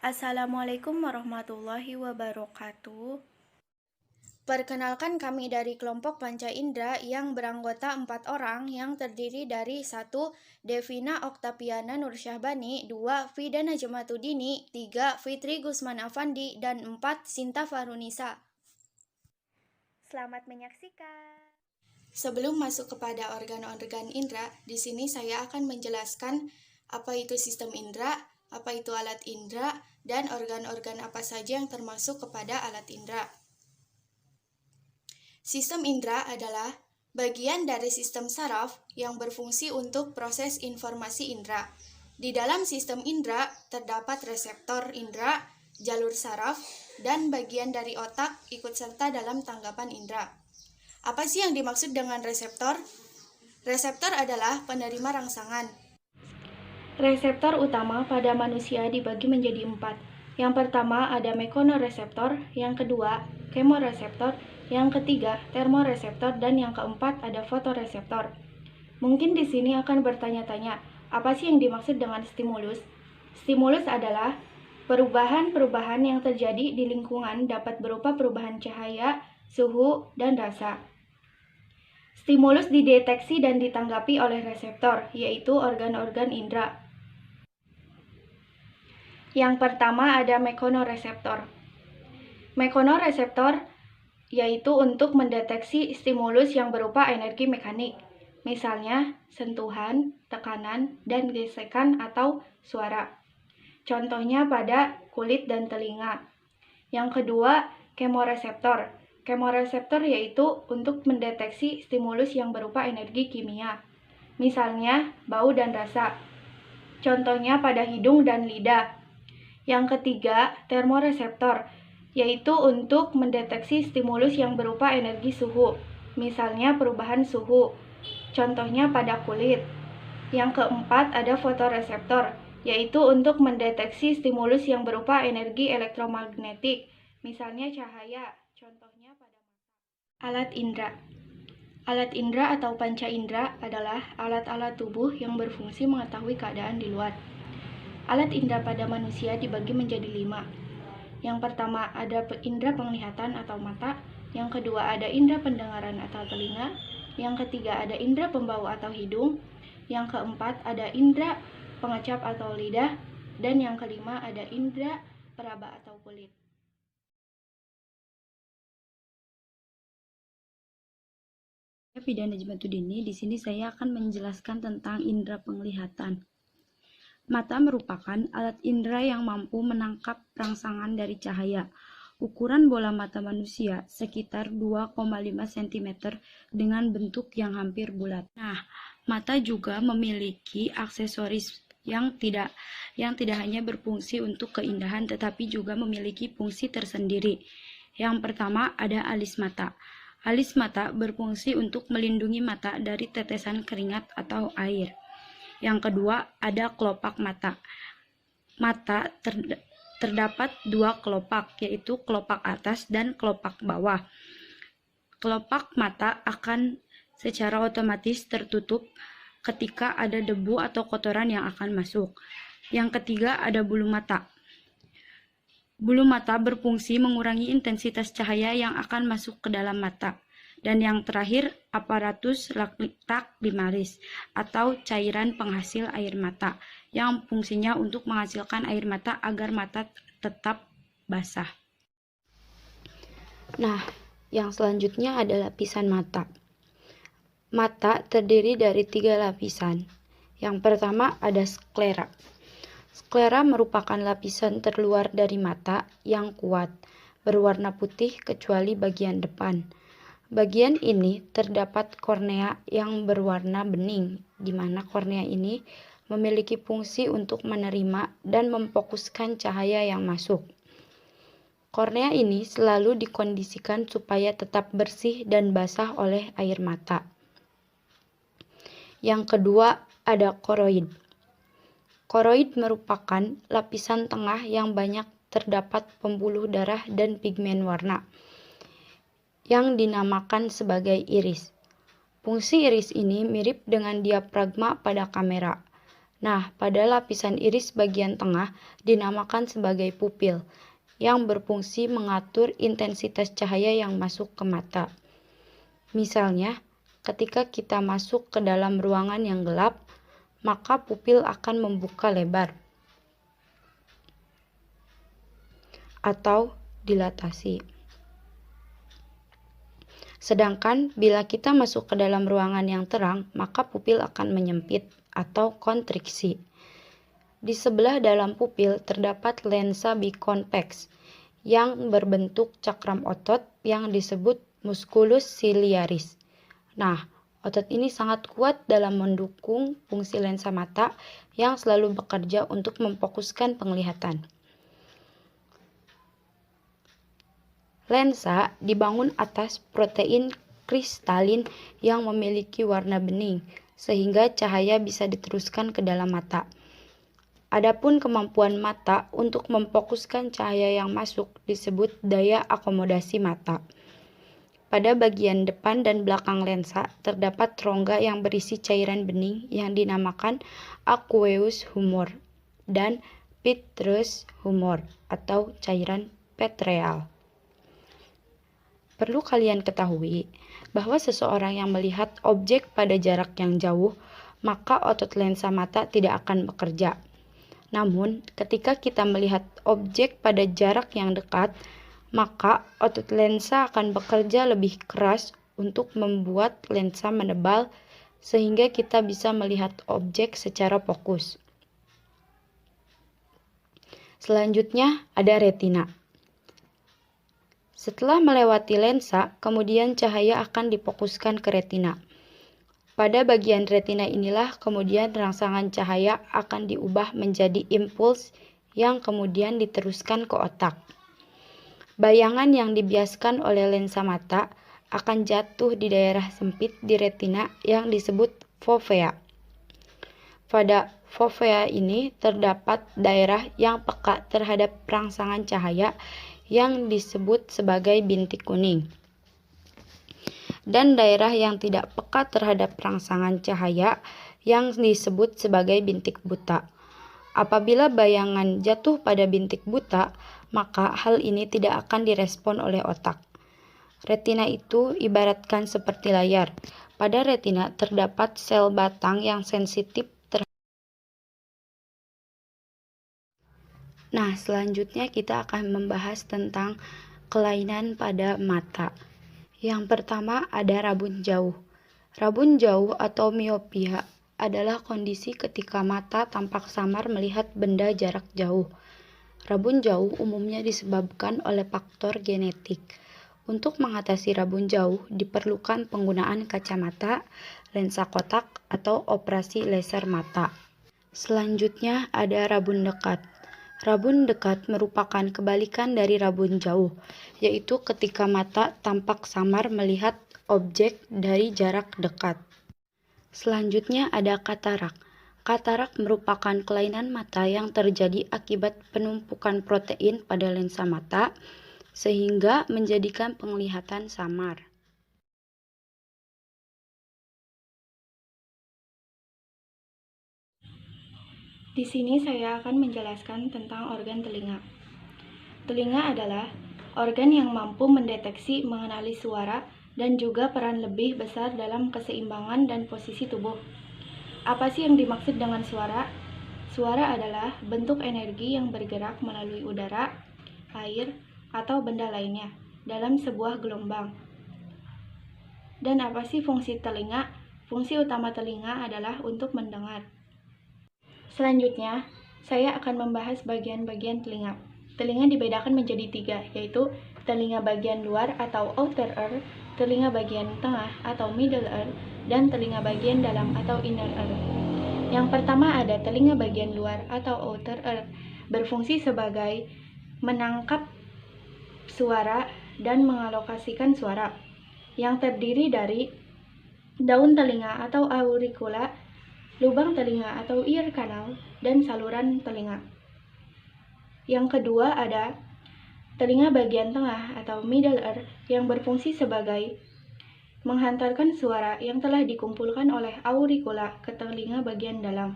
Assalamualaikum warahmatullahi wabarakatuh. Perkenalkan, kami dari kelompok Panca Indra yang beranggota 4 orang yang terdiri dari 1. Devina Oktaviana Nursyahbani, 2. Fida Najmatudini, 3. Fitri Gusman Afandi, dan 4. Sinta Farunisa. Selamat menyaksikan. Sebelum masuk kepada organ-organ indera, di sini saya akan menjelaskan apa itu sistem indera, apa itu alat indera, dan organ-organ apa saja yang termasuk kepada alat indera. Sistem indera adalah bagian dari sistem saraf yang berfungsi untuk proses informasi indera. Di dalam sistem indera terdapat reseptor indera, jalur saraf, dan bagian dari otak ikut serta dalam tanggapan indera. Apa sih yang dimaksud dengan reseptor? Reseptor adalah penerima rangsangan. Reseptor utama pada manusia dibagi menjadi 4. Yang pertama ada mekonoreseptor, yang kedua kemoreseptor, yang ketiga termoreseptor, dan yang keempat ada fotoreseptor. Mungkin di sini akan bertanya-tanya, apa sih yang dimaksud dengan stimulus? Stimulus adalah perubahan-perubahan yang terjadi di lingkungan, dapat berupa perubahan cahaya, suhu, dan rasa. Stimulus dideteksi dan ditanggapi oleh reseptor, yaitu organ-organ indera. Yang pertama ada mekonoreseptor. Mekonoreseptor yaitu untuk mendeteksi stimulus yang berupa energi mekanik, misalnya sentuhan, tekanan, dan gesekan atau suara. Contohnya pada kulit dan telinga. Yang kedua, kemoreseptor. Kemoreseptor yaitu untuk mendeteksi stimulus yang berupa energi kimia, misalnya bau dan rasa. Contohnya pada hidung dan lidah. Yang ketiga, termoreseptor, yaitu untuk mendeteksi stimulus yang berupa energi suhu, misalnya perubahan suhu. Contohnya pada kulit. Yang keempat, ada fotoreseptor, yaitu untuk mendeteksi stimulus yang berupa energi elektromagnetik, misalnya cahaya. Contohnya pada alat indera. Alat indera atau panca indera adalah alat-alat tubuh yang berfungsi mengetahui keadaan di luar. Alat indera pada manusia dibagi menjadi 5. Yang pertama ada indera penglihatan atau mata, yang kedua ada indera pendengaran atau telinga, yang ketiga ada indera pembau atau hidung, yang keempat ada indera pengecap atau lidah, dan yang kelima ada indera peraba atau kulit. Fida Najmatudini, di sini saya akan menjelaskan tentang indera penglihatan. Mata merupakan alat indera yang mampu menangkap rangsangan dari cahaya. Ukuran bola mata manusia sekitar 2,5 cm dengan bentuk yang hampir bulat. Nah, mata juga memiliki aksesoris yang tidak hanya berfungsi untuk keindahan tetapi juga memiliki fungsi tersendiri. Yang pertama ada alis mata. Alis mata berfungsi untuk melindungi mata dari tetesan keringat atau air. Yang kedua ada kelopak mata. Mata terdapat 2 kelopak, yaitu kelopak atas dan kelopak bawah. Kelopak mata akan secara otomatis tertutup ketika ada debu atau kotoran yang akan masuk. Yang ketiga ada bulu mata. Bulu mata berfungsi mengurangi intensitas cahaya yang akan masuk ke dalam mata. Dan yang terakhir, aparatus lacrimalis atau cairan penghasil air mata yang fungsinya untuk menghasilkan air mata agar mata tetap basah. Nah, yang selanjutnya ada lapisan mata. Mata terdiri dari 3 lapisan. Yang pertama ada sklera. Sklera merupakan lapisan terluar dari mata yang kuat, berwarna putih kecuali bagian depan. Bagian ini terdapat kornea yang berwarna bening, di mana kornea ini memiliki fungsi untuk menerima dan memfokuskan cahaya yang masuk. Kornea ini selalu dikondisikan supaya tetap bersih dan basah oleh air mata. Yang kedua ada koroid. Koroid merupakan lapisan tengah yang banyak terdapat pembuluh darah dan pigmen warna yang dinamakan sebagai iris. Fungsi iris ini mirip dengan diafragma pada kamera. Nah, pada lapisan iris bagian tengah dinamakan sebagai pupil, yang berfungsi mengatur intensitas cahaya yang masuk ke mata. Misalnya, ketika kita masuk ke dalam ruangan yang gelap, maka pupil akan membuka lebar atau dilatasi. Sedangkan bila kita masuk ke dalam ruangan yang terang, maka pupil akan menyempit atau kontriksi. Di sebelah dalam pupil terdapat lensa biconvex yang berbentuk cakram otot yang disebut musculus ciliaris. Nah, otot ini sangat kuat dalam mendukung fungsi lensa mata yang selalu bekerja untuk memfokuskan penglihatan. Lensa dibangun atas protein kristalin yang memiliki warna bening, sehingga cahaya bisa diteruskan ke dalam mata. Adapun kemampuan mata untuk memfokuskan cahaya yang masuk disebut daya akomodasi mata. Pada bagian depan dan belakang lensa terdapat rongga yang berisi cairan bening yang dinamakan aqueous humor dan vitreous humor atau cairan petreal. Perlu kalian ketahui bahwa seseorang yang melihat objek pada jarak yang jauh, maka otot lensa mata tidak akan bekerja. Namun, ketika kita melihat objek pada jarak yang dekat, maka otot lensa akan bekerja lebih keras untuk membuat lensa menebal sehingga kita bisa melihat objek secara fokus. Selanjutnya ada retina. Setelah melewati lensa, kemudian cahaya akan difokuskan ke retina. Pada bagian retina inilah kemudian rangsangan cahaya akan diubah menjadi impuls yang kemudian diteruskan ke otak. Bayangan yang dibiaskan oleh lensa mata akan jatuh di daerah sempit di retina yang disebut fovea. Pada fovea ini terdapat daerah yang peka terhadap rangsangan cahaya yang disebut sebagai bintik kuning, dan daerah yang tidak peka terhadap rangsangan cahaya yang disebut sebagai bintik buta. Apabila bayangan jatuh pada bintik buta, maka hal ini tidak akan direspon oleh otak. Retina itu ibaratkan seperti layar. Pada retina terdapat sel batang yang sensitif Nah, selanjutnya kita akan membahas tentang kelainan pada mata. Yang pertama ada rabun jauh. Rabun jauh atau miopia adalah kondisi ketika mata tampak samar melihat benda jarak jauh. Rabun jauh umumnya disebabkan oleh faktor genetik. Untuk mengatasi rabun jauh diperlukan penggunaan kacamata, lensa kotak, atau operasi laser mata. Selanjutnya ada rabun dekat. Rabun dekat merupakan kebalikan dari rabun jauh, yaitu ketika mata tampak samar melihat objek dari jarak dekat. Selanjutnya ada katarak. Katarak merupakan kelainan mata yang terjadi akibat penumpukan protein pada lensa mata, sehingga menjadikan penglihatan samar. Di sini saya akan menjelaskan tentang organ telinga. Telinga adalah organ yang mampu mendeteksi, mengenali suara, dan juga peran lebih besar dalam keseimbangan dan posisi tubuh. Apa sih yang dimaksud dengan suara? Suara adalah bentuk energi yang bergerak melalui udara, air, atau benda lainnya dalam sebuah gelombang. Dan apa sih fungsi telinga? Fungsi utama telinga adalah untuk mendengar. Selanjutnya, saya akan membahas bagian-bagian telinga. Telinga dibedakan menjadi 3, yaitu telinga bagian luar atau outer ear, telinga bagian tengah atau middle ear, dan telinga bagian dalam atau inner ear. Yang pertama ada telinga bagian luar atau outer ear, berfungsi sebagai menangkap suara dan mengalokasikan suara, yang terdiri dari daun telinga atau auricula, lubang telinga atau ear canal, dan saluran telinga. Yang kedua ada telinga bagian tengah atau middle ear yang berfungsi sebagai menghantarkan suara yang telah dikumpulkan oleh auricula ke telinga bagian dalam.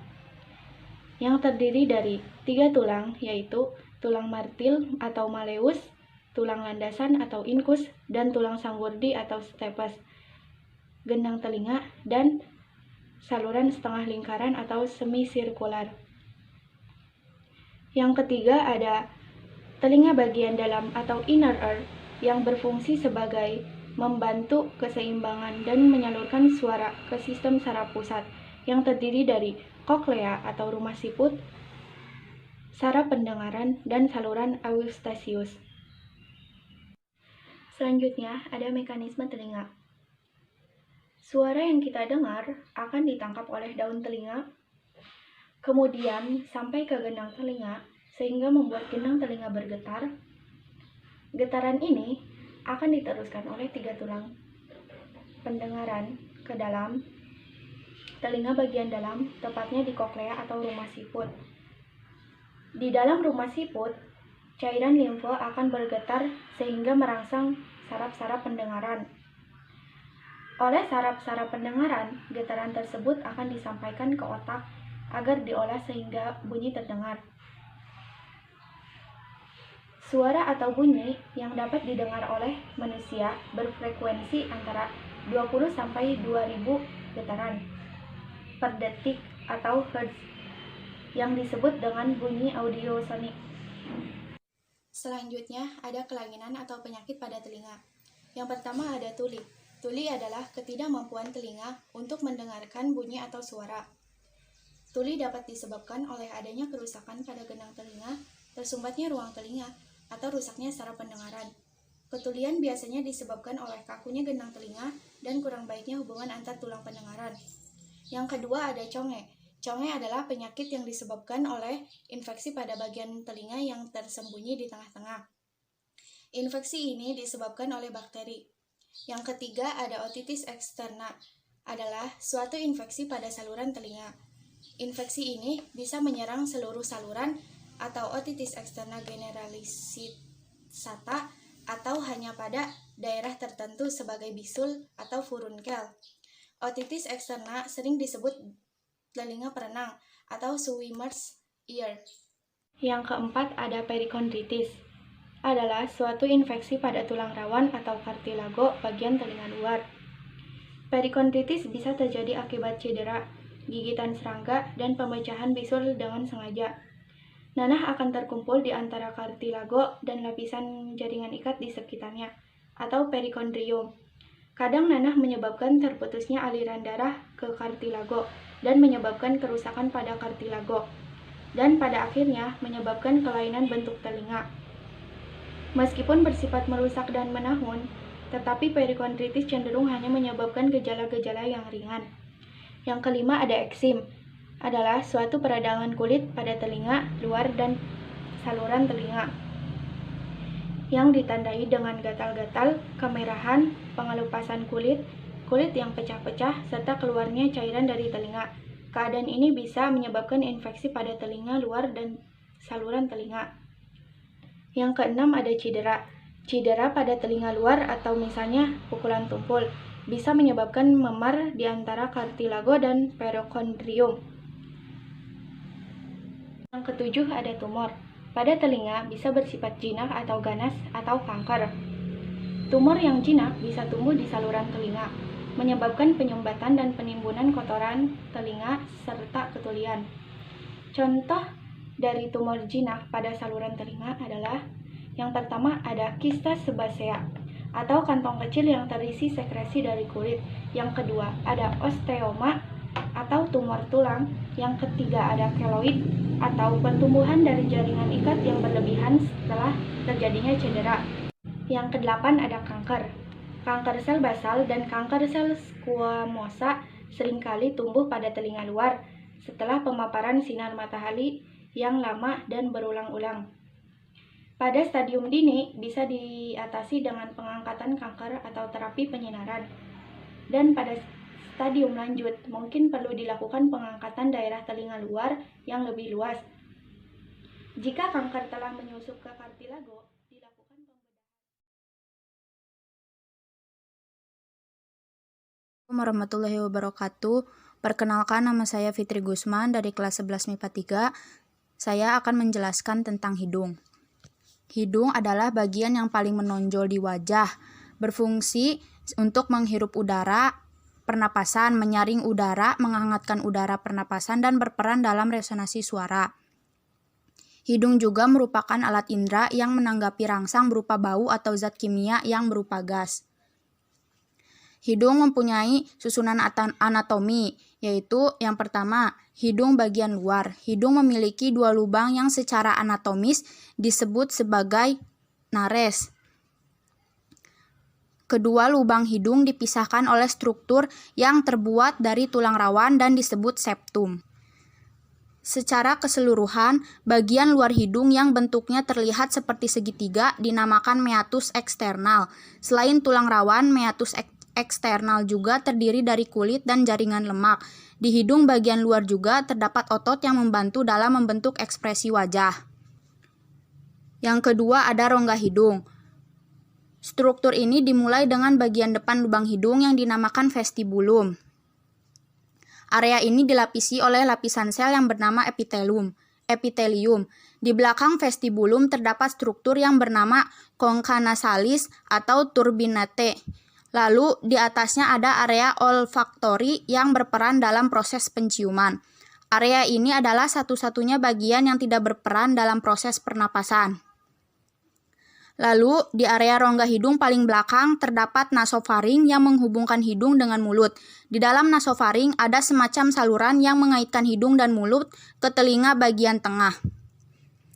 yang terdiri dari 3 tulang, yaitu tulang martil atau malleus, tulang landasan atau incus, dan tulang sanggurdi atau stapes, gendang telinga, dan saluran setengah lingkaran atau semisirkular. Yang ketiga ada telinga bagian dalam atau inner ear yang berfungsi sebagai membantu keseimbangan dan menyalurkan suara ke sistem saraf pusat yang terdiri dari koklea atau rumah siput, saraf pendengaran, dan saluran eustasius. Selanjutnya ada mekanisme telinga. Suara yang kita dengar akan ditangkap oleh daun telinga, kemudian sampai ke gendang telinga sehingga membuat gendang telinga bergetar. Getaran ini akan diteruskan oleh 3 tulang pendengaran ke dalam telinga bagian dalam, tepatnya di koklea atau rumah siput. Di dalam rumah siput, cairan limfe akan bergetar sehingga merangsang saraf-saraf pendengaran. Oleh saraf-saraf pendengaran, getaran tersebut akan disampaikan ke otak agar diolah sehingga bunyi terdengar. Suara atau bunyi yang dapat didengar oleh manusia berfrekuensi antara 20 sampai 2000 getaran per detik atau hertz yang disebut dengan bunyi audiosonik. Selanjutnya ada kelainan atau penyakit pada telinga. Yang pertama ada tuli. Tuli adalah ketidakmampuan telinga untuk mendengarkan bunyi atau suara. Tuli dapat disebabkan oleh adanya kerusakan pada gendang telinga, tersumbatnya ruang telinga, atau rusaknya saraf pendengaran. Ketulian biasanya disebabkan oleh kakunya gendang telinga dan kurang baiknya hubungan antar tulang pendengaran. Yang kedua ada conge. Conge adalah penyakit yang disebabkan oleh infeksi pada bagian telinga yang tersembunyi di tengah-tengah. Infeksi ini disebabkan oleh bakteri. Yang ketiga ada otitis eksterna, adalah suatu infeksi pada saluran telinga. Infeksi ini bisa menyerang seluruh saluran atau otitis eksterna generalisata atau hanya pada daerah tertentu sebagai bisul atau furunkel. Otitis eksterna sering disebut telinga perenang atau swimmer's ear. Yang keempat ada perikondritis, adalah suatu infeksi pada tulang rawan atau kartilago bagian telinga luar. Perikondritis bisa terjadi akibat cedera, gigitan serangga, dan pemecahan bisul dengan sengaja. Nanah akan terkumpul di antara kartilago dan lapisan jaringan ikat di sekitarnya, atau perikondrium. Kadang nanah menyebabkan terputusnya aliran darah ke kartilago dan menyebabkan kerusakan pada kartilago, dan pada akhirnya menyebabkan kelainan bentuk telinga. Meskipun bersifat merusak dan menahun, tetapi perikondritis cenderung hanya menyebabkan gejala-gejala yang ringan. Yang kelima ada eksim, adalah suatu peradangan kulit pada telinga luar dan saluran telinga yang ditandai dengan gatal-gatal, kemerahan, pengelupasan kulit, kulit yang pecah-pecah, serta keluarnya cairan dari telinga. Keadaan ini bisa menyebabkan infeksi pada telinga luar dan saluran telinga. Yang keenam ada cedera. Cedera pada telinga luar atau misalnya pukulan tumpul bisa menyebabkan memar di antara kartilago dan perikondrium. Yang ketujuh ada tumor. Pada telinga bisa bersifat jinak atau ganas atau kanker. Tumor yang jinak bisa tumbuh di saluran telinga, menyebabkan penyumbatan dan penimbunan kotoran telinga serta ketulian. Contoh dari tumor jinak pada saluran telinga adalah yang pertama ada kista sebasea atau kantong kecil yang terisi sekresi dari kulit. Yang kedua ada osteoma atau tumor tulang. Yang ketiga ada keloid atau pertumbuhan dari jaringan ikat yang berlebihan setelah terjadinya cedera. Yang kedelapan ada kanker. Kanker sel basal dan kanker sel squamosa seringkali tumbuh pada telinga luar setelah pemaparan sinar matahari yang lama dan berulang-ulang. Pada stadium dini bisa diatasi dengan pengangkatan kanker atau terapi penyinaran. Dan pada stadium lanjut mungkin perlu dilakukan pengangkatan daerah telinga luar yang lebih luas. Jika kanker telah menyusup ke kartilago, dilakukan pembedahan. Warahmatullahi wabarakatuh. Perkenalkan, nama saya Fitri Gusman dari kelas 11 MIPA 3. Saya akan menjelaskan tentang hidung. Hidung adalah bagian yang paling menonjol di wajah, berfungsi untuk menghirup udara, pernapasan, menyaring udara, menghangatkan udara pernapasan, dan berperan dalam resonansi suara. Hidung juga merupakan alat indera yang menanggapi rangsang berupa bau atau zat kimia yang berupa gas. Hidung mempunyai susunan anatomi, yaitu yang pertama, hidung bagian luar. Hidung memiliki dua lubang yang secara anatomis disebut sebagai nares. Kedua lubang hidung dipisahkan oleh struktur yang terbuat dari tulang rawan dan disebut septum. Secara keseluruhan, bagian luar hidung yang bentuknya terlihat seperti segitiga dinamakan meatus eksternal. Selain tulang rawan, meatus eksternal juga terdiri dari kulit dan jaringan lemak. Di hidung bagian luar juga terdapat otot yang membantu dalam membentuk ekspresi wajah. Yang kedua ada rongga hidung. Struktur ini dimulai dengan bagian depan lubang hidung yang dinamakan vestibulum. Area ini dilapisi oleh lapisan sel yang bernama epitelium. Di belakang vestibulum terdapat struktur yang bernama concha nasalis atau turbinate. Lalu di atasnya ada area olfaktori yang berperan dalam proses penciuman. Area ini adalah satu-satunya bagian yang tidak berperan dalam proses pernapasan. Lalu di area rongga hidung paling belakang terdapat nasofaring yang menghubungkan hidung dengan mulut. Di dalam nasofaring ada semacam saluran yang mengaitkan hidung dan mulut ke telinga bagian tengah.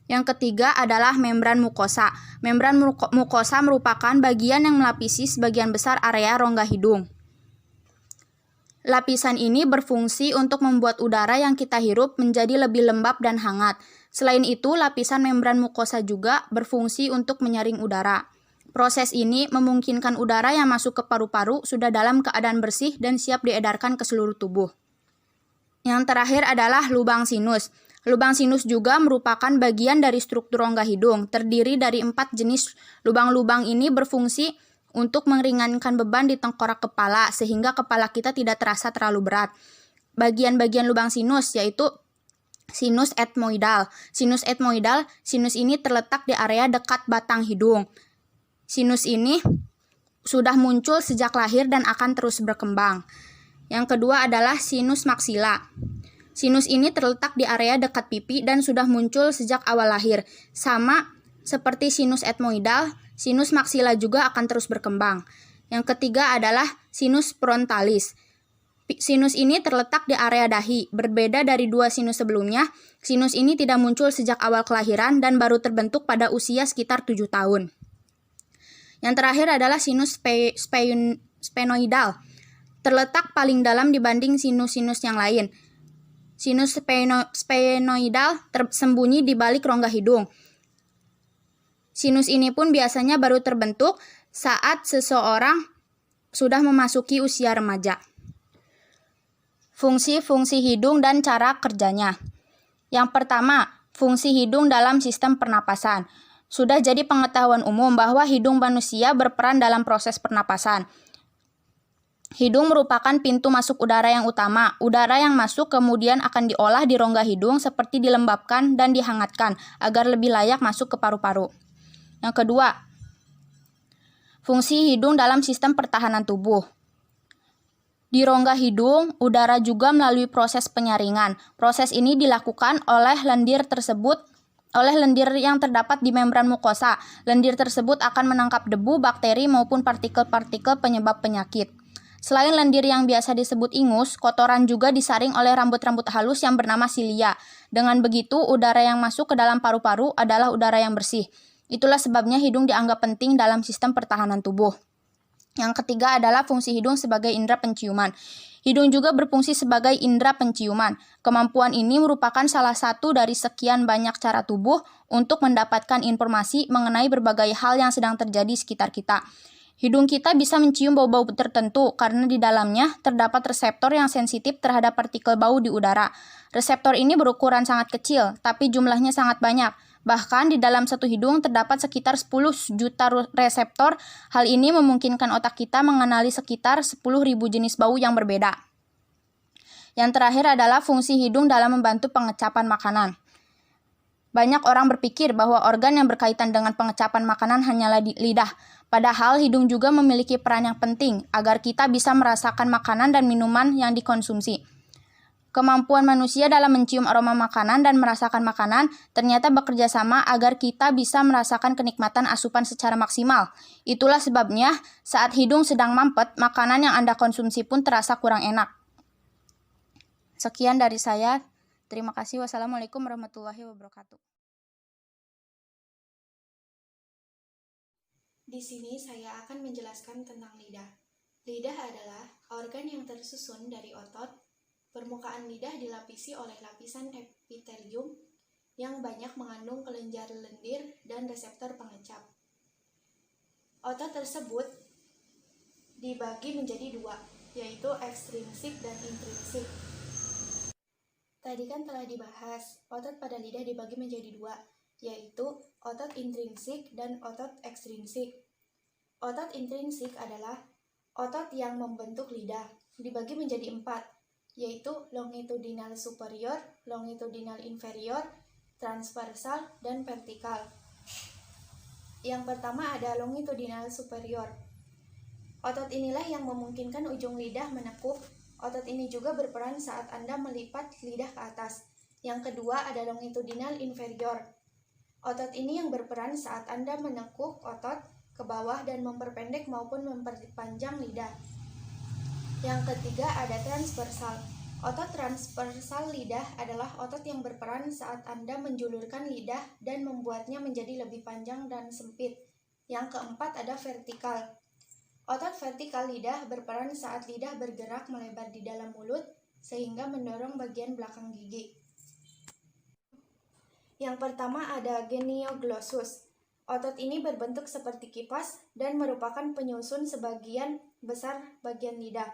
Yang ketiga adalah membran mukosa. Membran mukosa merupakan bagian yang melapisi sebagian besar area rongga hidung. Lapisan ini berfungsi untuk membuat udara yang kita hirup menjadi lebih lembab dan hangat. Selain itu, lapisan membran mukosa juga berfungsi untuk menyaring udara. Proses ini memungkinkan udara yang masuk ke paru-paru sudah dalam keadaan bersih dan siap diedarkan ke seluruh tubuh. Yang terakhir adalah lubang sinus. Lubang sinus juga merupakan bagian dari struktur rongga hidung, terdiri dari 4 jenis. Lubang-lubang ini berfungsi untuk meringankan beban di tengkorak kepala, sehingga kepala kita tidak terasa terlalu berat. Bagian-bagian lubang sinus yaitu sinus etmoidal. Sinus ini terletak di area dekat batang hidung. Sinus ini sudah muncul sejak lahir dan akan terus berkembang. Yang kedua adalah sinus maksila. Sinus ini terletak di area dekat pipi dan sudah muncul sejak awal lahir. Sama seperti sinus etmoidal, sinus maksila juga akan terus berkembang. Yang ketiga adalah sinus frontalis. Sinus ini terletak di area dahi. Berbeda dari dua sinus sebelumnya, sinus ini tidak muncul sejak awal kelahiran dan baru terbentuk pada usia sekitar 7 tahun. Yang terakhir adalah sinus sphenoidal. Terletak paling dalam dibanding sinus-sinus yang lain. Sinus sphenoidal tersembunyi di balik rongga hidung. Sinus ini pun biasanya baru terbentuk saat seseorang sudah memasuki usia remaja. Fungsi-fungsi hidung dan cara kerjanya. Yang pertama, fungsi hidung dalam sistem pernapasan. Sudah jadi pengetahuan umum bahwa hidung manusia berperan dalam proses pernapasan. Hidung merupakan pintu masuk udara yang utama. Udara yang masuk kemudian akan diolah di rongga hidung seperti dilembabkan dan dihangatkan agar lebih layak masuk ke paru-paru. Yang kedua, fungsi hidung dalam sistem pertahanan tubuh. Di rongga hidung, udara juga melalui proses penyaringan. Proses ini dilakukan oleh lendir yang terdapat di membran mukosa. Lendir tersebut akan menangkap debu, bakteri, maupun partikel-partikel penyebab penyakit. Selain lendir yang biasa disebut ingus, kotoran juga disaring oleh rambut-rambut halus yang bernama silia. Dengan begitu, udara yang masuk ke dalam paru-paru adalah udara yang bersih. Itulah sebabnya hidung dianggap penting dalam sistem pertahanan tubuh. Yang ketiga adalah fungsi hidung sebagai indera penciuman. Hidung juga berfungsi sebagai indera penciuman. Kemampuan ini merupakan salah satu dari sekian banyak cara tubuh untuk mendapatkan informasi mengenai berbagai hal yang sedang terjadi di sekitar kita. Hidung kita bisa mencium bau-bau tertentu karena di dalamnya terdapat reseptor yang sensitif terhadap partikel bau di udara. Reseptor ini berukuran sangat kecil, tapi jumlahnya sangat banyak. Bahkan di dalam satu hidung terdapat sekitar 10 juta reseptor. Hal ini memungkinkan otak kita mengenali sekitar 10.000 jenis bau yang berbeda. Yang terakhir adalah fungsi hidung dalam membantu pengecapan makanan. Banyak orang berpikir bahwa organ yang berkaitan dengan pengecapan makanan hanyalah lidah, padahal hidung juga memiliki peran yang penting agar kita bisa merasakan makanan dan minuman yang dikonsumsi. Kemampuan manusia dalam mencium aroma makanan dan merasakan makanan ternyata bekerja sama agar kita bisa merasakan kenikmatan asupan secara maksimal. Itulah sebabnya saat hidung sedang mampet, makanan yang Anda konsumsi pun terasa kurang enak. Sekian dari saya. Terima kasih. Wassalamualaikum warahmatullahi wabarakatuh. Di sini saya akan menjelaskan tentang lidah. Lidah adalah organ yang tersusun dari otot. Permukaan lidah dilapisi oleh lapisan epitelium yang banyak mengandung kelenjar lendir dan reseptor pengecap. Otot tersebut dibagi menjadi dua, yaitu ekstrinsik dan intrinsik. Tadi kan telah dibahas, otot pada lidah dibagi menjadi dua, yaitu otot intrinsik dan otot ekstrinsik. Otot intrinsik adalah otot yang membentuk lidah, dibagi menjadi 4, yaitu longitudinal superior, longitudinal inferior, transversal, dan vertikal. Yang pertama ada longitudinal superior. Otot inilah yang memungkinkan ujung lidah menekuk. Otot ini juga berperan saat Anda melipat lidah ke atas. Yang kedua ada longitudinal inferior. Otot ini yang berperan saat Anda menekuk otot ke bawah dan memperpendek maupun memperpanjang lidah. Yang ketiga ada transversal. Otot transversal lidah adalah otot yang berperan saat Anda menjulurkan lidah dan membuatnya menjadi lebih panjang dan sempit. Yang keempat ada vertikal. Otot vertikal lidah berperan saat lidah bergerak melebar di dalam mulut sehingga mendorong bagian belakang gigi. Yang pertama ada genioglossus. Otot ini berbentuk seperti kipas dan merupakan penyusun sebagian besar bagian lidah.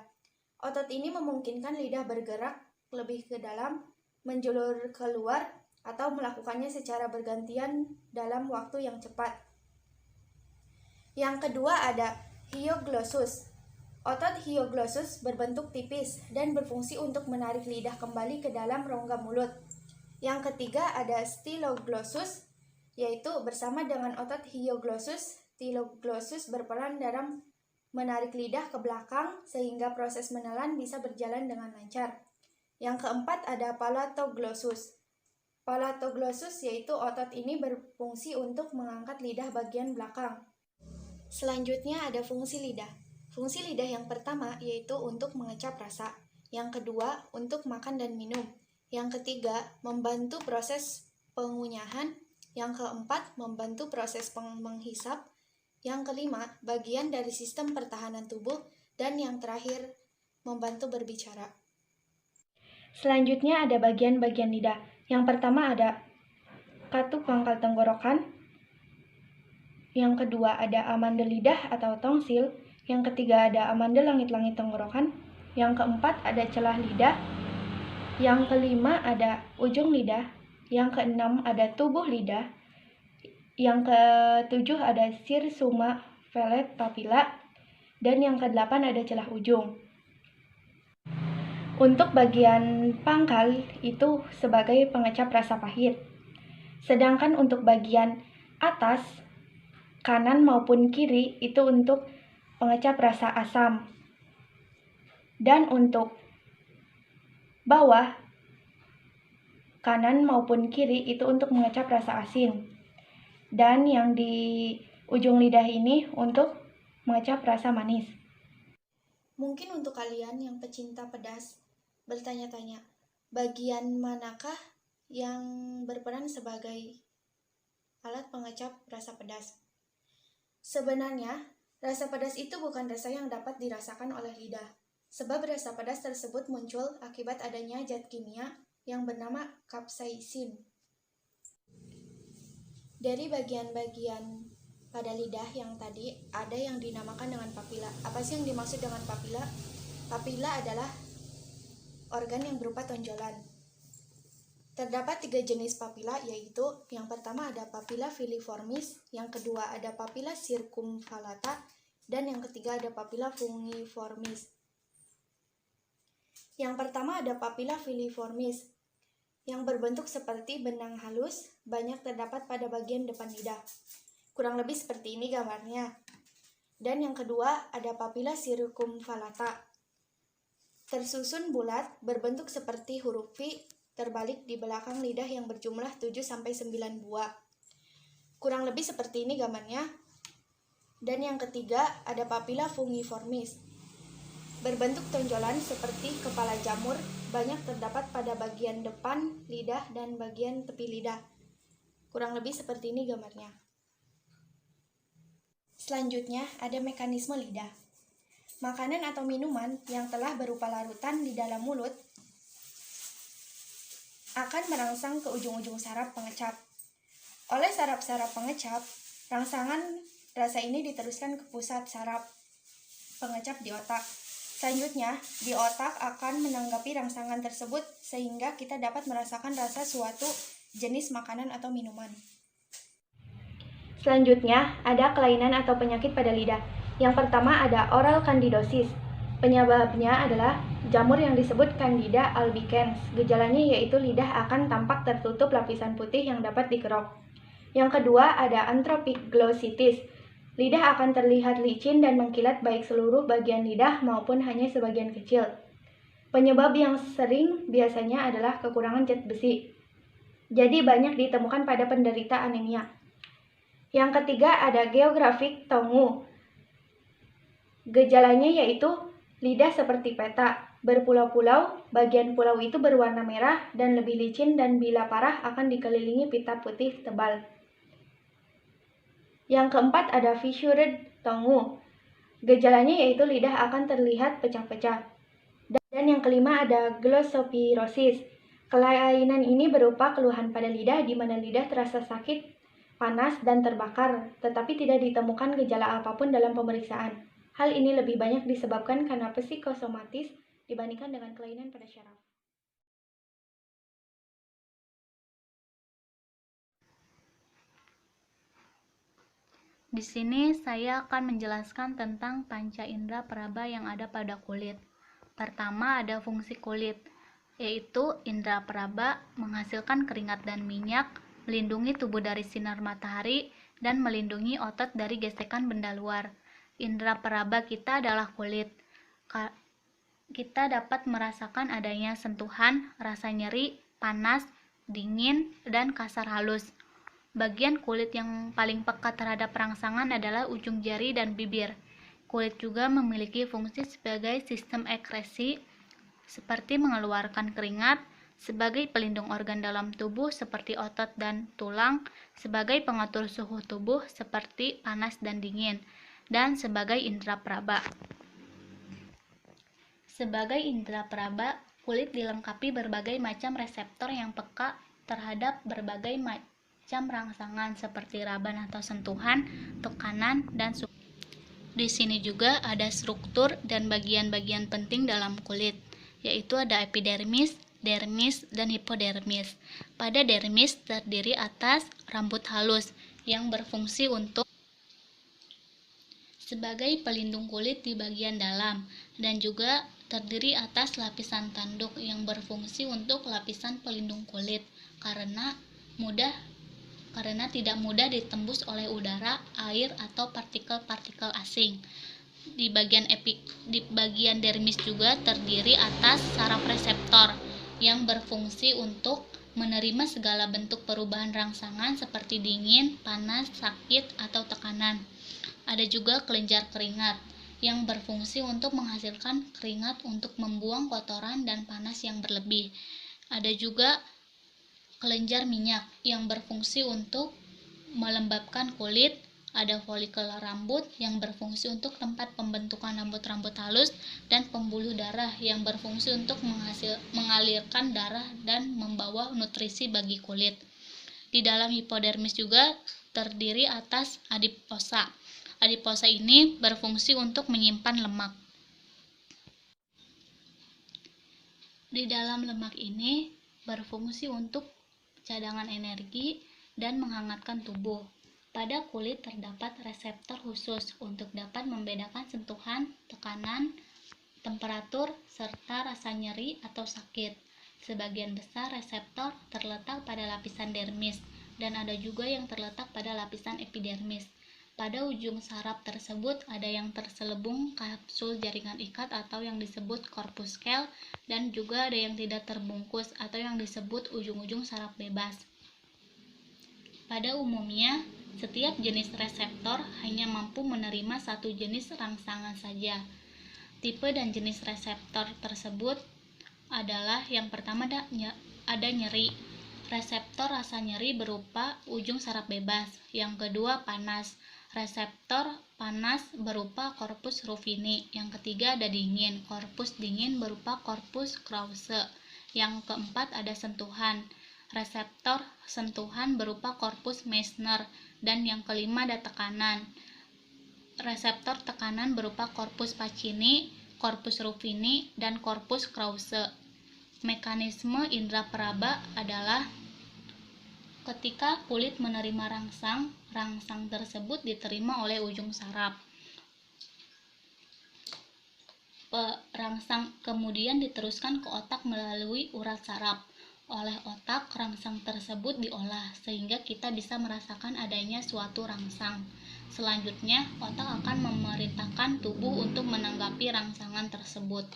Otot ini memungkinkan lidah bergerak lebih ke dalam, menjulur keluar, atau melakukannya secara bergantian dalam waktu yang cepat. Yang kedua ada hyoglossus. Otot hyoglossus berbentuk tipis dan berfungsi untuk menarik lidah kembali ke dalam rongga mulut. Yang ketiga ada styloglossus, yaitu bersama dengan otot hyoglossus, styloglossus berperan dalam menarik lidah ke belakang sehingga proses menelan bisa berjalan dengan lancar. Yang keempat ada palatoglossus. Palatoglossus yaitu otot ini berfungsi untuk mengangkat lidah bagian belakang. Selanjutnya ada fungsi lidah. Fungsi lidah yang pertama yaitu untuk mengecap rasa. Yang kedua untuk makan dan minum. Yang ketiga membantu proses pengunyahan. Yang keempat membantu proses menghisap. Yang kelima, bagian dari sistem pertahanan tubuh, dan yang terakhir, membantu berbicara. Selanjutnya ada bagian-bagian lidah. Yang pertama ada katup pangkal tenggorokan. Yang kedua ada amandel lidah atau tongsil. Yang ketiga ada amandel langit-langit tenggorokan. Yang keempat ada celah lidah. Yang kelima ada ujung lidah. Yang keenam ada tubuh lidah. Yang ketujuh ada sir summa velet papilla, dan yang kedelapan ada celah ujung. Untuk bagian pangkal itu sebagai pengecap rasa pahit. Sedangkan untuk bagian atas, kanan maupun kiri itu untuk pengecap rasa asam. Dan untuk bawah, kanan maupun kiri itu untuk mengecap rasa asin. Dan yang di ujung lidah ini untuk mengecap rasa manis. Mungkin untuk kalian yang pecinta pedas bertanya-tanya, bagian manakah yang berperan sebagai alat pengecap rasa pedas? Sebenarnya, rasa pedas itu bukan rasa yang dapat dirasakan oleh lidah, sebab rasa pedas tersebut muncul akibat adanya zat kimia yang bernama capsaicin. Dari bagian-bagian pada lidah yang tadi, ada yang dinamakan dengan papila. Apa sih yang dimaksud dengan papila? Papila adalah organ yang berupa tonjolan. Terdapat 3 jenis papila, yaitu yang pertama ada papila filiformis, yang kedua ada papila circumvallata, dan yang ketiga ada papila fungiformis. Yang pertama ada papilla filiformis, yang berbentuk seperti benang halus, banyak terdapat pada bagian depan lidah. Kurang lebih seperti ini gambarnya. Dan yang kedua ada papilla circumvallata, tersusun bulat, berbentuk seperti huruf V, terbalik di belakang lidah yang berjumlah 7-9 buah. Kurang lebih seperti ini gambarnya. Dan yang ketiga ada papilla fungiformis, berbentuk tonjolan seperti kepala jamur, banyak terdapat pada bagian depan lidah dan bagian tepi lidah. Kurang lebih seperti ini gambarnya. Selanjutnya ada mekanisme lidah. Makanan atau minuman yang telah berupa larutan di dalam mulut akan merangsang ke ujung-ujung saraf pengecap. Oleh saraf-saraf pengecap, rangsangan rasa ini diteruskan ke pusat saraf pengecap di otak. Selanjutnya, di otak akan menanggapi rangsangan tersebut sehingga kita dapat merasakan rasa suatu jenis makanan atau minuman. Selanjutnya, ada kelainan atau penyakit pada lidah. Yang pertama ada oral candidosis. Penyebabnya adalah jamur yang disebut Candida albicans. Gejalanya yaitu lidah akan tampak tertutup lapisan putih yang dapat dikerok. Yang kedua ada anthropic glossitis. Lidah akan terlihat licin dan mengkilat baik seluruh bagian lidah maupun hanya sebagian kecil. Penyebab yang sering biasanya adalah kekurangan zat besi. Jadi banyak ditemukan pada penderita anemia. Yang ketiga ada geographic tongue. Gejalanya yaitu lidah seperti peta, berpulau-pulau, bagian pulau itu berwarna merah dan lebih licin dan bila parah akan dikelilingi pita putih tebal. Yang keempat ada fissured tongue. Gejalanya yaitu lidah akan terlihat pecah-pecah. Dan yang kelima ada glossopirosis. Kelainan ini berupa keluhan pada lidah di mana lidah terasa sakit, panas, dan terbakar, tetapi tidak ditemukan gejala apapun dalam pemeriksaan. Hal ini lebih banyak disebabkan karena psikosomatis dibandingkan dengan kelainan pada syaraf. Di sini saya akan menjelaskan tentang panca indera peraba yang ada pada kulit. Pertama ada fungsi kulit, yaitu indera peraba menghasilkan keringat dan minyak, melindungi tubuh dari sinar matahari, dan melindungi otot dari gesekan benda luar. Indera peraba kita adalah kulit. Kita dapat merasakan adanya sentuhan, rasa nyeri, panas, dingin, dan kasar halus. Bagian kulit yang paling peka terhadap rangsangan adalah ujung jari dan bibir. Kulit juga memiliki fungsi sebagai sistem ekskresi, seperti mengeluarkan keringat, sebagai pelindung organ dalam tubuh seperti otot dan tulang, sebagai pengatur suhu tubuh seperti panas dan dingin, dan sebagai indera peraba. Sebagai indera peraba, kulit dilengkapi berbagai macam reseptor yang peka terhadap berbagai macam rangsangan seperti raban atau sentuhan, tekanan, dan suhu. Di sini juga ada struktur dan bagian-bagian penting dalam kulit, yaitu ada epidermis, dermis, dan hipodermis. Pada dermis terdiri atas rambut halus yang berfungsi untuk sebagai pelindung kulit di bagian dalam, dan juga terdiri atas lapisan tanduk yang berfungsi untuk lapisan pelindung kulit karena tidak mudah ditembus oleh udara, air, atau partikel-partikel asing. Di bagian dermis juga terdiri atas saraf reseptor yang berfungsi untuk menerima segala bentuk perubahan rangsangan seperti dingin, panas, sakit, atau tekanan. Ada juga kelenjar keringat yang berfungsi untuk menghasilkan keringat untuk membuang kotoran dan panas yang berlebih. Ada juga kelenjar minyak yang berfungsi untuk melembabkan kulit. Ada folikel rambut yang berfungsi untuk tempat pembentukan rambut-rambut halus, dan pembuluh darah yang berfungsi untuk mengalirkan darah dan membawa nutrisi bagi kulit. Di dalam hipodermis juga terdiri atas adiposa. Adiposa ini berfungsi untuk menyimpan lemak. Di dalam lemak ini berfungsi untuk cadangan energi dan menghangatkan tubuh. Pada kulit terdapat reseptor khusus untuk dapat membedakan sentuhan, tekanan, temperatur, serta rasa nyeri atau sakit. Sebagian besar reseptor terletak pada lapisan dermis, dan ada juga yang terletak pada lapisan epidermis. Pada ujung saraf tersebut ada yang terselubung kapsul jaringan ikat atau yang disebut corpuscle, dan juga ada yang tidak terbungkus atau yang disebut ujung-ujung saraf bebas. Pada umumnya, setiap jenis reseptor hanya mampu menerima satu jenis rangsangan saja. Tipe dan jenis reseptor tersebut adalah yang pertama ada nyeri. Reseptor rasa nyeri berupa ujung saraf bebas. Yang kedua panas. Reseptor panas berupa corpus ruffini. Yang ketiga ada dingin. Korpus dingin berupa corpus Krause. Yang keempat ada sentuhan. Reseptor sentuhan berupa corpus Meissner. Dan yang kelima ada tekanan. Reseptor tekanan berupa corpus Pacini, corpus Ruffini, dan corpus Krause. Mekanisme indera peraba adalah ketika kulit menerima rangsang, rangsang tersebut diterima oleh ujung saraf. Rangsang kemudian diteruskan ke otak melalui urat saraf. Oleh otak, rangsang tersebut diolah sehingga kita bisa merasakan adanya suatu rangsang. Selanjutnya, otak akan memerintahkan tubuh untuk menanggapi rangsangan tersebut.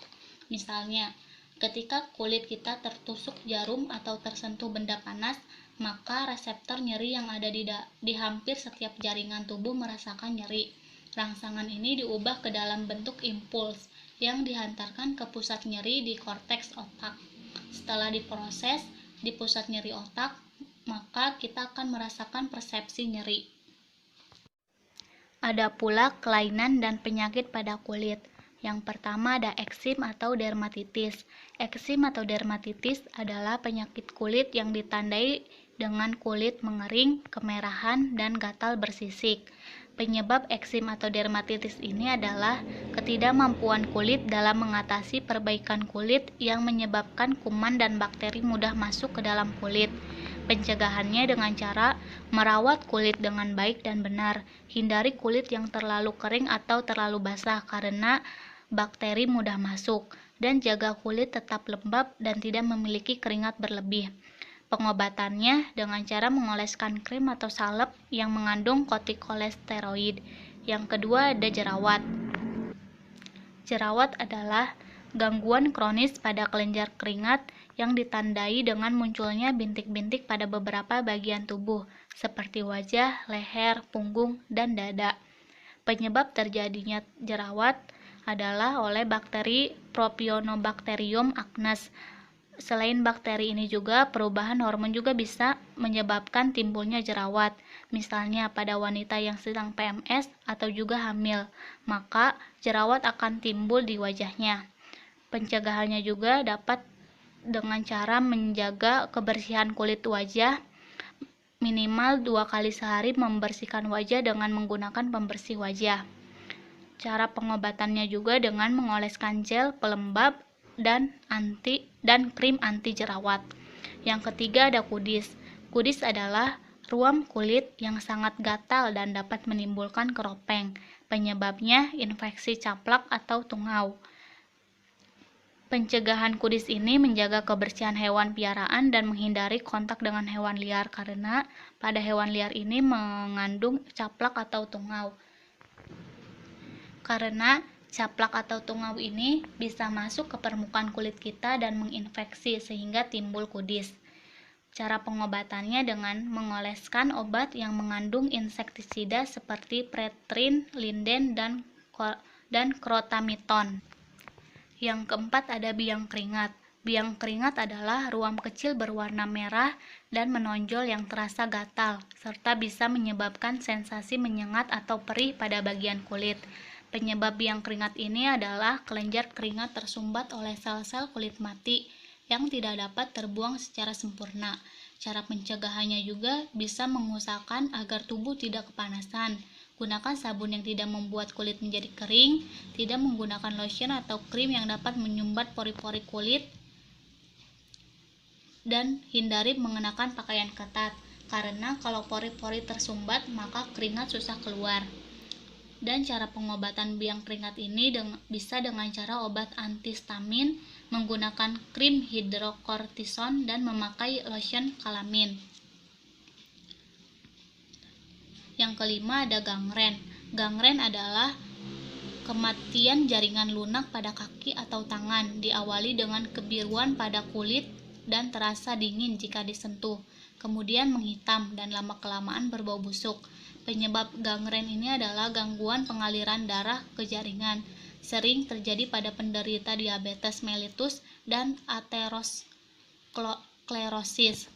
Misalnya, ketika kulit kita tertusuk jarum atau tersentuh benda panas, maka reseptor nyeri yang ada di hampir setiap jaringan tubuh merasakan nyeri. Rangsangan ini diubah ke dalam bentuk impuls yang dihantarkan ke pusat nyeri di korteks otak. Setelah diproses di pusat nyeri otak, maka kita akan merasakan persepsi nyeri. Ada pula kelainan dan penyakit pada kulit. Yang pertama ada eksim atau dermatitis. Eksim atau dermatitis adalah penyakit kulit yang ditandai dengan kulit mengering, kemerahan, dan gatal bersisik. Penyebab eksim atau dermatitis ini adalah ketidakmampuan kulit dalam mengatasi perbaikan kulit yang menyebabkan kuman dan bakteri mudah masuk ke dalam kulit. Pencegahannya dengan cara merawat kulit dengan baik dan benar. Hindari kulit yang terlalu kering atau terlalu basah karena bakteri mudah masuk, dan jaga kulit tetap lembab dan tidak memiliki keringat berlebih. Pengobatannya dengan cara mengoleskan krim atau salep yang mengandung kortikosteroid. Yang kedua ada jerawat. Jerawat adalah gangguan kronis pada kelenjar keringat yang ditandai dengan munculnya bintik-bintik pada beberapa bagian tubuh, seperti wajah, leher, punggung, dan dada. Penyebab terjadinya jerawat adalah oleh bakteri Propionibacterium acnes. Selain bakteri ini juga, perubahan hormon juga bisa menyebabkan timbulnya jerawat. Misalnya pada wanita yang sedang PMS atau juga hamil, maka jerawat akan timbul di wajahnya. Pencegahannya juga dapat dengan cara menjaga kebersihan kulit wajah, minimal 2 kali sehari membersihkan wajah dengan menggunakan pembersih wajah. Cara pengobatannya juga dengan mengoleskan gel pelembab dan krim anti jerawat. Yang ketiga ada kudis. Kudis adalah ruam kulit yang sangat gatal dan dapat menimbulkan keropeng. Penyebabnya infeksi caplak atau tungau. Pencegahan kudis ini menjaga kebersihan hewan piaraan dan menghindari kontak dengan hewan liar karena pada hewan liar ini mengandung caplak atau tungau. Karena caplak atau tungau ini bisa masuk ke permukaan kulit kita dan menginfeksi sehingga timbul kudis. Cara pengobatannya dengan mengoleskan obat yang mengandung insektisida seperti pretrin, linden, dan crotamiton. Yang keempat ada biang keringat. Biang keringat adalah ruam kecil berwarna merah dan menonjol yang terasa gatal, serta bisa menyebabkan sensasi menyengat atau perih pada bagian kulit. Penyebab biang keringat ini adalah kelenjar keringat tersumbat oleh sel-sel kulit mati yang tidak dapat terbuang secara sempurna. Cara pencegahannya juga bisa mengusahakan agar tubuh tidak kepanasan. Gunakan sabun yang tidak membuat kulit menjadi kering, tidak menggunakan lotion atau krim yang dapat menyumbat pori-pori kulit, dan hindari mengenakan pakaian ketat, karena kalau pori-pori tersumbat maka keringat susah keluar. Dan cara pengobatan biang keringat ini bisa dengan cara obat antihistamin, menggunakan krim hidrokortison, dan memakai lotion kalamin. Yang kelima ada gangren. Gangren adalah kematian jaringan lunak pada kaki atau tangan, diawali dengan kebiruan pada kulit dan terasa dingin jika disentuh, kemudian menghitam dan lama-kelamaan berbau busuk. Penyebab gangren ini adalah gangguan pengaliran darah ke jaringan, sering terjadi pada penderita diabetes mellitus dan aterosklerosis.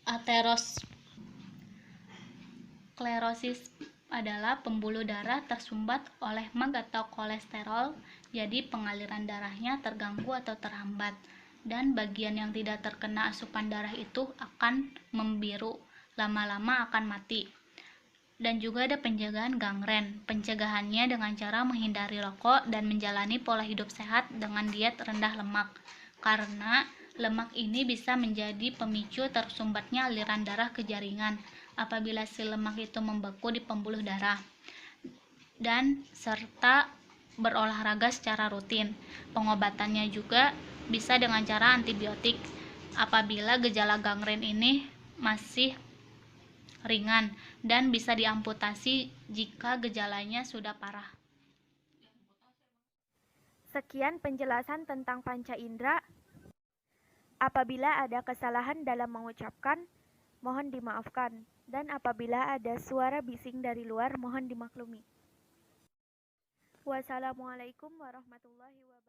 Aterosklerosis adalah pembuluh darah tersumbat oleh mag atau kolesterol, jadi pengaliran darahnya terganggu atau terhambat, dan bagian yang tidak terkena asupan darah itu akan membiru, lama-lama akan mati. Dan juga ada pencegahan gangren. Pencegahannya dengan cara menghindari rokok dan menjalani pola hidup sehat dengan diet rendah lemak, karena lemak ini bisa menjadi pemicu tersumbatnya aliran darah ke jaringan apabila si lemak itu membeku di pembuluh darah, dan serta berolahraga secara rutin. Pengobatannya juga bisa dengan cara antibiotik apabila gejala gangren ini masih ringan, dan bisa diamputasi jika gejalanya sudah parah. Sekian penjelasan tentang panca indera. Apabila ada kesalahan dalam mengucapkan, mohon dimaafkan. Dan apabila ada suara bising dari luar, mohon dimaklumi. Wassalamualaikum warahmatullahi wabarakatuh.